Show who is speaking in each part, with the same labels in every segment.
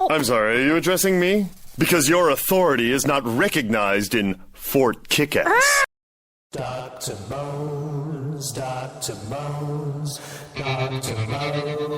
Speaker 1: I'm sorry, are you addressing me? Because your authority is not recognized in Fort Kickass.
Speaker 2: Dr. Bones, Dr. Bones, Dr. Bones.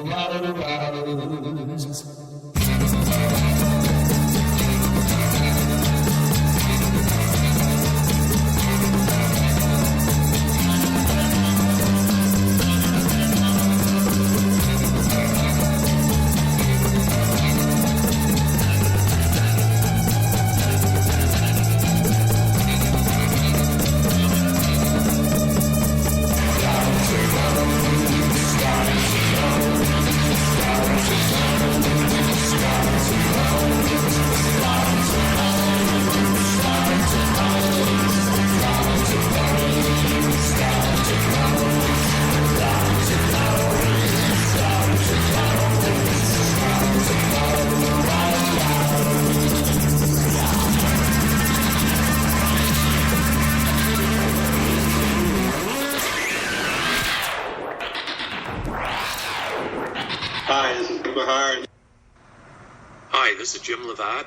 Speaker 3: Hi, this is Jim Levat.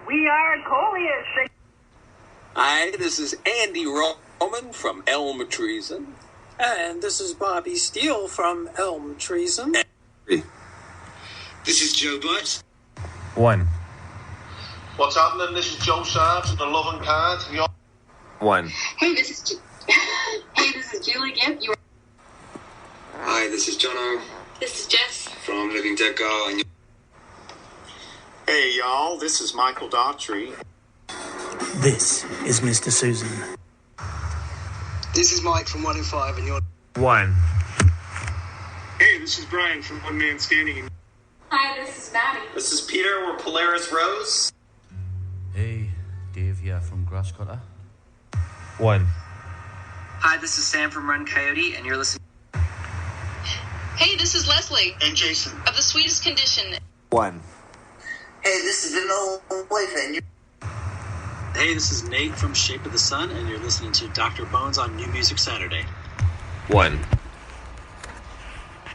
Speaker 4: We are Coleus.
Speaker 3: Hi, this is Andy Roman from Elm Treason.
Speaker 5: And this is Bobby Steele from Elm Treason.
Speaker 3: This is Joe Butts.
Speaker 6: 1.
Speaker 7: What's happening? This is Joe Sharps and the Loving Kind.
Speaker 6: 1.
Speaker 8: Hey, this is Julie Gibb.
Speaker 3: Hi, this is Jono.
Speaker 8: This is Jess
Speaker 3: from Living Dead Girl. And
Speaker 9: hey, y'all, this is Michael Daughtry.
Speaker 2: This is Mr. Susan.
Speaker 10: This is Mike from 1 in 5 and you're...
Speaker 6: 1.
Speaker 9: Hey, this is Brian from One Man Standing.
Speaker 8: Hi, this is Maddie.
Speaker 11: This is Peter, we're Polaris Rose.
Speaker 12: Hey, Dave here from Grasscutter.
Speaker 6: 1.
Speaker 13: Hi, this is Sam from Run Coyote, and you're listening.
Speaker 14: Hey, this is Leslie.
Speaker 7: And Jason.
Speaker 14: Of The Sweetest Condition.
Speaker 6: 1.
Speaker 15: Hey, this is an old wife, and you...
Speaker 16: Hey, this is Nate from Shape of the Sun, and you're listening to Dr. Bones on New Music Saturday.
Speaker 6: 1.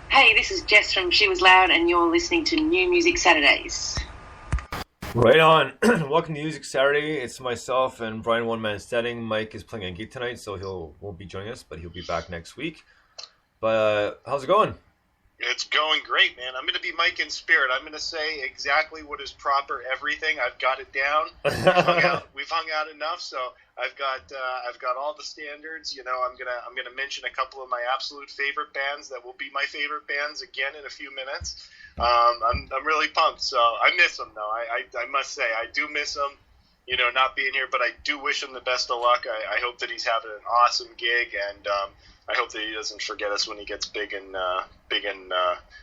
Speaker 17: Hey, this is Jess from She Was Loud, and you're listening to New Music Saturdays.
Speaker 6: Right on. Welcome to Music Saturday. It's myself and Brian One Man Standing. Mike is playing a gig tonight, so won't be joining us, but he'll be back next week. But how's it going?
Speaker 7: It's going great, man. I'm going to be Mike in spirit. I'm going to say exactly what is proper everything. I've got it down. We've hung out enough, so I've got all the standards. You know, I'm gonna mention a couple of my absolute favorite bands that will be my favorite bands again in a few minutes. I'm really pumped. So I miss them though. I must say I do miss them. You know, not being here, but I do wish him the best of luck. I hope that he's having an awesome gig, and I hope that he doesn't forget us when he gets big and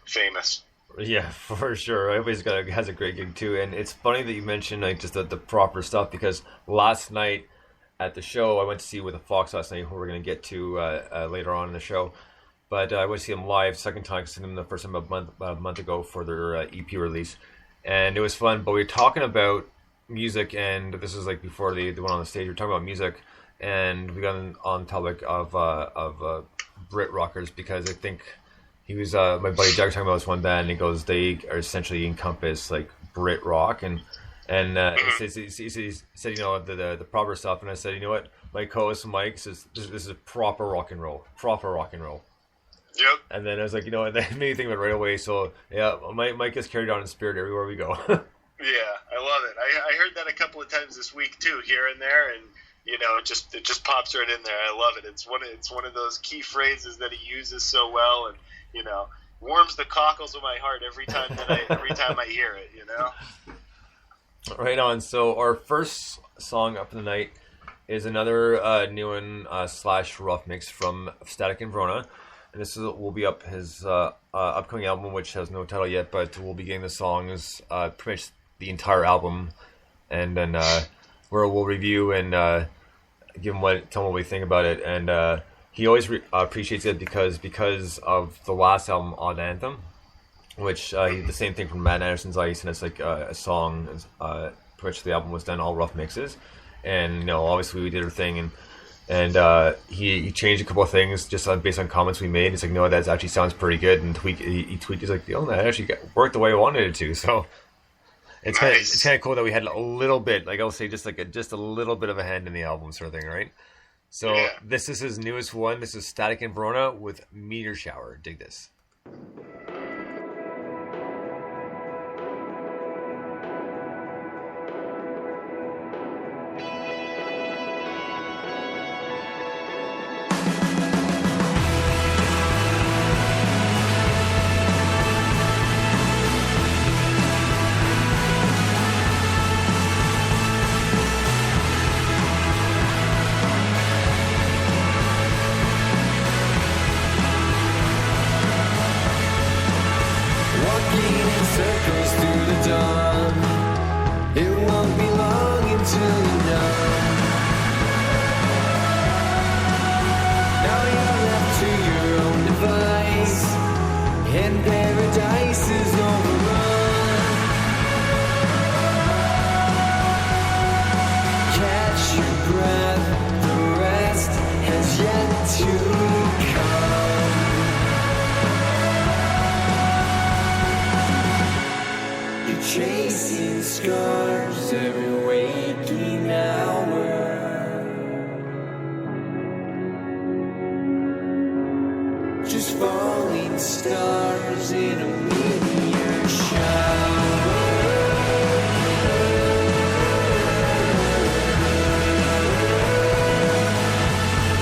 Speaker 7: famous.
Speaker 6: Yeah, for sure. Everybody's has a great gig too, and it's funny that you mentioned like just the proper stuff, because last night at the show I went to see with the Fox last night, who we're going to get to later on in the show. But I went to see them live, second time, seeing them the first time about a month ago for their EP release, and it was fun. But we were talking about music, and this was like before they went on the stage. We were talking about music, and we got on the topic of Brit rockers, because I think he was my buddy Jack was talking about this one band, and he goes, they are essentially encompass like Brit rock, and he said, you know, the proper stuff, and I said, you know what, my co-host Mike says this is proper rock and roll.
Speaker 7: Yep.
Speaker 6: And then I was like, you know, and that made me think of it right away. So yeah, Mike is carried on in spirit everywhere we go.
Speaker 7: Yeah, I love it. I heard that a couple of times this week too, here and there, and you know, it just pops right in there. I love it. It's one of those key phrases that he uses so well, and you know, warms the cockles of my heart every time I hear it. You know.
Speaker 6: Right on. So our first song up in the night is another new one / rough mix from Static and Verona. And this will be up his upcoming album, which has no title yet, but we'll be getting the songs, pretty much the entire album, and then where we'll review and tell him what we think about it. And he always appreciates it because of the last album, Odd Anthem, which the same thing from Matt Anderson's Ice, and it's like a song. Pretty much the album was done all rough mixes, and you know, obviously we did our thing, and he changed a couple of things just based on comments we made. He's like, no, that actually sounds pretty good, and he tweaked. He's like, oh, that actually worked the way I wanted it to. So It's
Speaker 7: Nice.
Speaker 6: kind of cool that we had a little bit, like I'll say, just a little bit of a hand in the album sort of thing, right? So This is his newest one. This is Static in Verona with Meteor Shower. Dig this.
Speaker 2: Chasing scars every waking hour. Just falling stars in a meteor shower.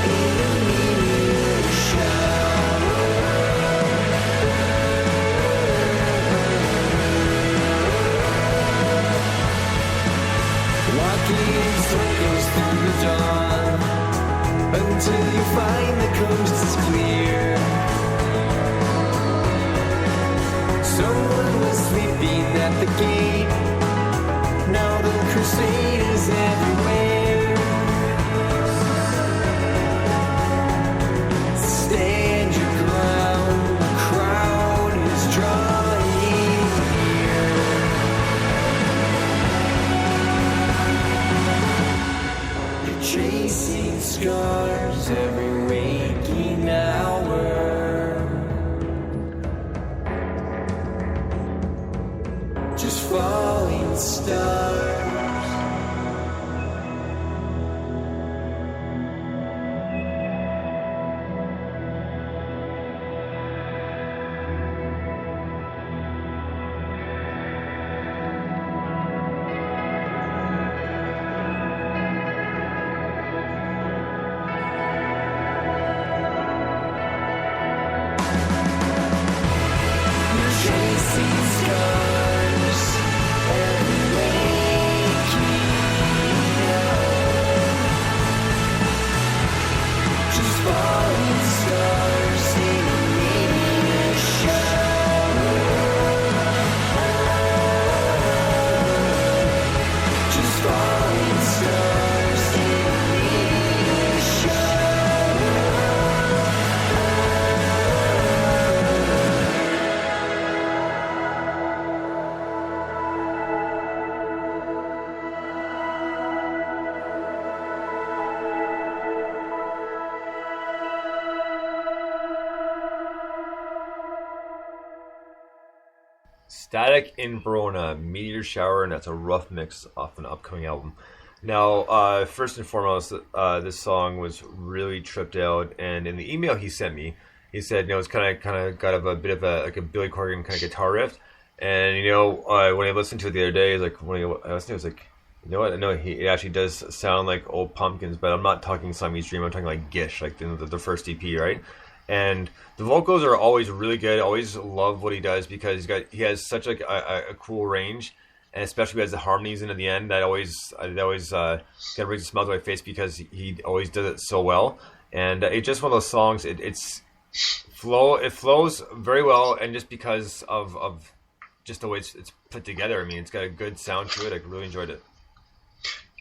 Speaker 2: In a meteor shower. Walking circles through the dawn until you find the coast is clear. Someone was sleeping at the gate. Now the crusade is everywhere. Stand your ground, the crowd is drawing near. You're chasing scars every waking hour. Just falling stars. You're chasing scars every waking hour. Just falling stars in a meteor shower. Just falling stars in a meteor shower.
Speaker 6: Static in Verona, Meteor Shower, and that's a rough mix off an upcoming album. Now, first and foremost, this song was really tripped out, and in the email he sent me, he said, it's kind of got a bit of a Billy Corgan kind of guitar riff, and when I listened to it the other day, when I listened to it, I was like, you know what? I know it actually does sound like Old Pumpkins, but I'm not talking Siamese Dream. I'm talking like Gish, like the first EP, right? And the vocals are always really good. I always love what he does because he has such like a cool range, and especially as the harmonies in at the end, that always kind of brings a smile to my face because he always does it so well. And it's just one of those songs. It flows very well, and just because of just the way it's put together. I mean, it's got a good sound to it. I really enjoyed it.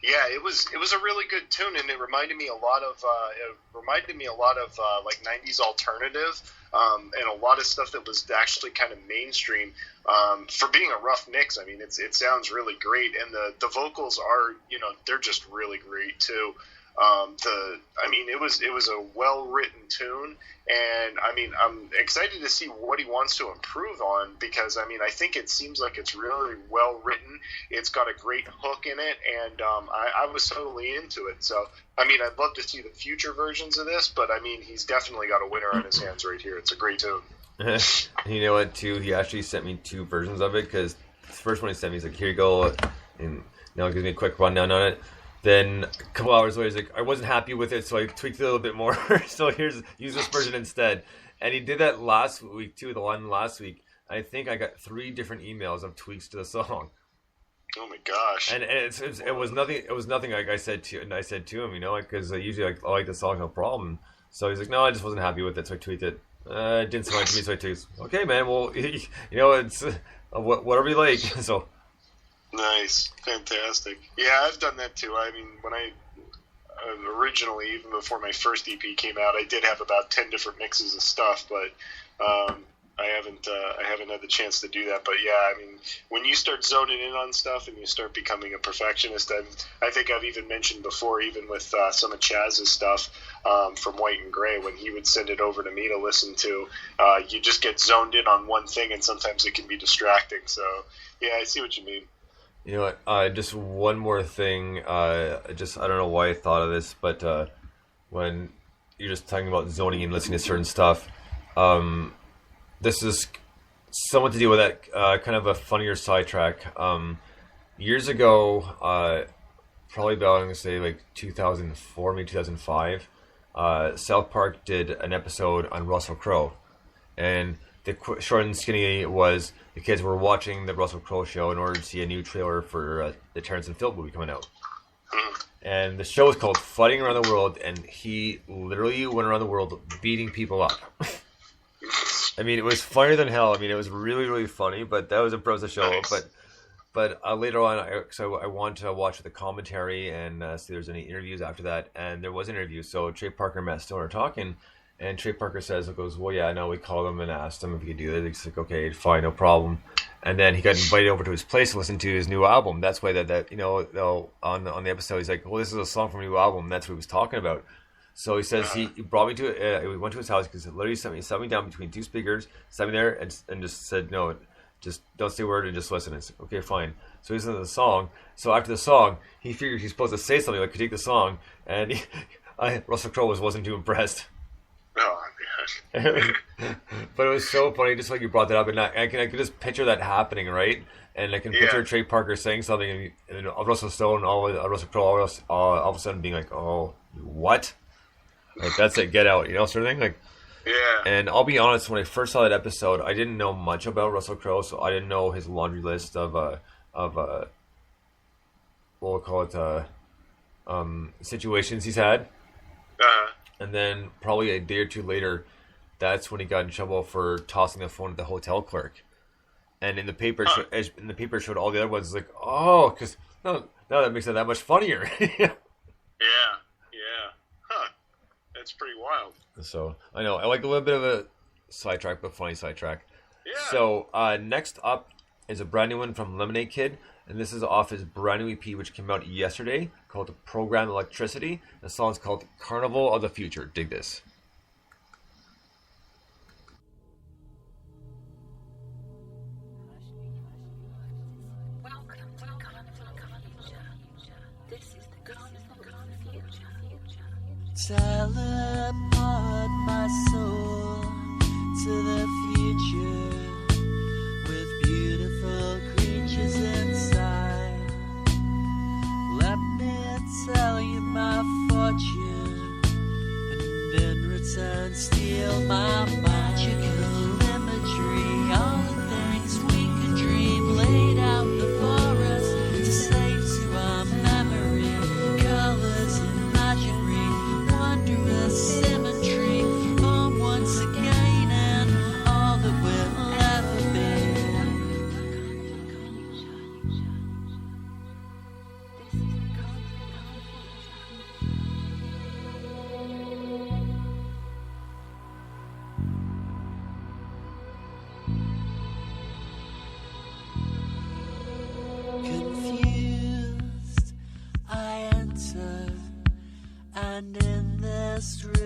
Speaker 7: Yeah, it was a really good tune, and it reminded me a lot of like 90s alternative, and a lot of stuff that was actually kind of mainstream. For being a rough mix, I mean, it sounds really great, and the vocals are, they're just really great too. It was a well-written tune, and I mean, I'm excited to see what he wants to improve on, because I mean, I think it seems like it's really well-written. It's got a great hook in it, and I was totally into it. So, I mean, I'd love to see the future versions of this, but I mean, he's definitely got a winner on his hands right here. It's a great tune.
Speaker 6: You know what, too? He actually sent me 2 versions of it, because the first one he sent me, he's like, here you go, and now he gives me a quick rundown on it. Then a couple hours later, he's like, I wasn't happy with it, so I tweaked it a little bit more. So use this version instead. And he did that last week too. The one last week, I think I got 3 different emails of tweaks to the song.
Speaker 7: Oh my gosh!
Speaker 6: And it was nothing. It was nothing like I said to him, you know, because usually I like the song, no problem. So he's like, no, I just wasn't happy with it, so I tweaked it. It didn't sound right to me, so I tweaked. Okay, man. Well, you know, it's whatever you like. So.
Speaker 7: Nice, fantastic. Yeah, I've done that too. I mean, when I originally, even before my first EP came out, I did have about 10 different mixes of stuff, but I haven't had the chance to do that. But yeah, I mean, when you start zoning in on stuff and you start becoming a perfectionist, I think I've even mentioned before, even with some of Chaz's stuff from White and Grey, when he would send it over to me to listen to, you just get zoned in on one thing, and sometimes it can be distracting. So yeah, I see what you mean.
Speaker 6: You know what? Just one more thing. I don't know why I thought of this, but when you're just talking about zoning and listening to certain stuff, this is somewhat to do with that kind of a funnier sidetrack. Years ago, probably about, I'm going to say like 2004, maybe 2005, South Park did an episode on Russell Crowe. And the short and skinny was the kids were watching the Russell Crowe show in order to see a new trailer for the Terrence and Phil movie coming out. And the show was called Fighting Around the World, and he literally went around the world beating people up. I mean, it was funnier than hell. I mean, it was really, really funny, but that was a pros of the show.
Speaker 7: Nice.
Speaker 6: But later on, I wanted to watch the commentary and see if there's any interviews after that, and there was an interview. So Trey Parker and Matt Stone are talking, and Trey Parker goes, well, yeah, no, we called him and asked him if he could do that. He's like, okay, fine, no problem. And then he got invited over to his place to listen to his new album. That's why that you know, on the episode, he's like, well, this is a song from a new album. That's what he was talking about. So he says he brought me to we went to his house because he literally sat me down between 2 speakers, sat me there and just said, no, just don't say a word and just listen. And said, okay, fine. So he listened to the song. So after the song, he figured he's supposed to say something like critique the song, and Russell Crowe wasn't too impressed.
Speaker 7: Oh, man.
Speaker 6: But it was so funny, just like you brought that up, and I can just picture that happening, right? And I can picture Trey Parker saying something, and Russell Stone, Russell Crowe, all of a sudden being like, "Oh, what? Like that's it, get out," sort of thing. Like,
Speaker 7: yeah.
Speaker 6: And I'll be honest, when I first saw that episode, I didn't know much about Russell Crowe, so I didn't know his laundry list of what we'll call it, situations he's had. And then probably a day or 2 later, that's when he got in trouble for tossing the phone at the hotel clerk. And in the paper, showed all the other ones like, oh, because no, that makes it that much funnier.
Speaker 7: Yeah. Huh. That's pretty wild.
Speaker 6: So I know I like a little bit of a sidetrack, but funny sidetrack.
Speaker 7: Yeah.
Speaker 6: So next up is a brand new one from Lemonade Kid. And this is off his brand new EP, which came out yesterday, called Program Electricity. The song's called Carnival of the Future. Dig this.
Speaker 18: Welcome to Carnival of the Future. This is the Carnival of the Future.
Speaker 2: Teleport my soul to the future with beautiful creatures inside. Let me tell you my fortune, and in return steal my magical imagery. All the things we could dream laid out before us to save to our memory. Colors, imaginary, wondrous symmetry. Home once again, and all that we're running the street.